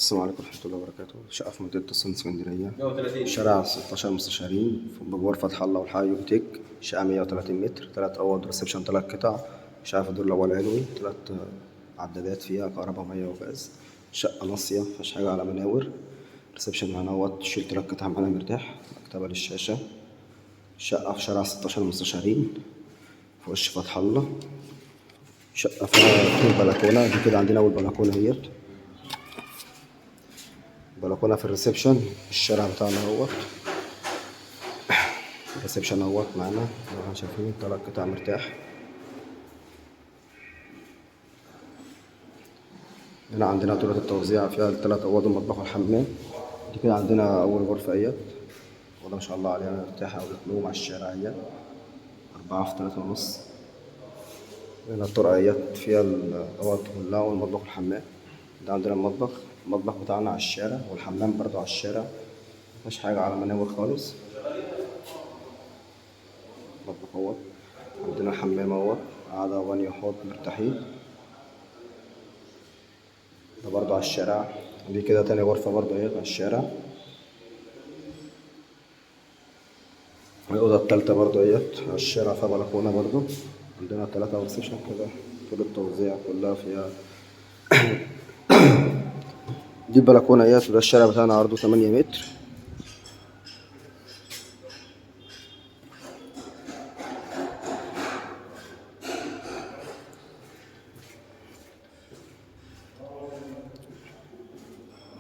السلام عليكم ورحمة الله وبركاته. شقة في منطقة الصين اسكندرية، شارع 16 مستشارين في بجوار فتح الله والحي يوتيك. شقة 130 متر، 3 أوض، ريسبشن 3 قطع. شقة في الدور الأول علوي، 3 عدادات فيها كهرباء ومية وغاز. شقة ناصية مفيهاش حاجة على مناور. ريسبشن هنوت تشيل 3 قطع معانا مرتاح. مكتبة للشاشة. شقة في شارع 16 مستشارين في وش فتح الله. شقة فيها 2 بلكونة، دي كده عندنا أول بلكونة اهيت. بلكونة في الريسبشن، الشارع بتاعنا اهوت. الريسبشن اهوت معانا زي ما احنا شايفين، 3 قطع مرتاح. هنا عندنا طرقة التوزيع فيها ال3 أوض المطبخ والحمام. دي كده عندنا أول غرفة اهيت، أوضة ما شاء الله عليها مرتاحة، أوضة نوم على الشارع اهيت، 4 في 3.5. هنا الطرقة اهيت فيها الأوض كلها والمطبخ والحمام. ده عندنا المطبخ بتاعنا على الشارع، والحمام برضو على الشارع، مفيهاش حاجة على مناور خالص. مطبخ اهوت، عندنا حمام اهوت، قعدة وبانيو وحوض مرتاحين. ده برضو على الشارع. دي كده تاني غرفة برضو اهيت على الشارع. الأوضة التالتة برضو اهيت على الشارع، فيها بلكونة برضو. عندنا 3 ريسبشن كده، طول التوزيع كلها فيها. دي البلكونة اهيت، وده الشارع بتاعنا عرضه 8 متر.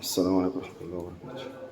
السلام عليكم ورحمة الله وبركاته.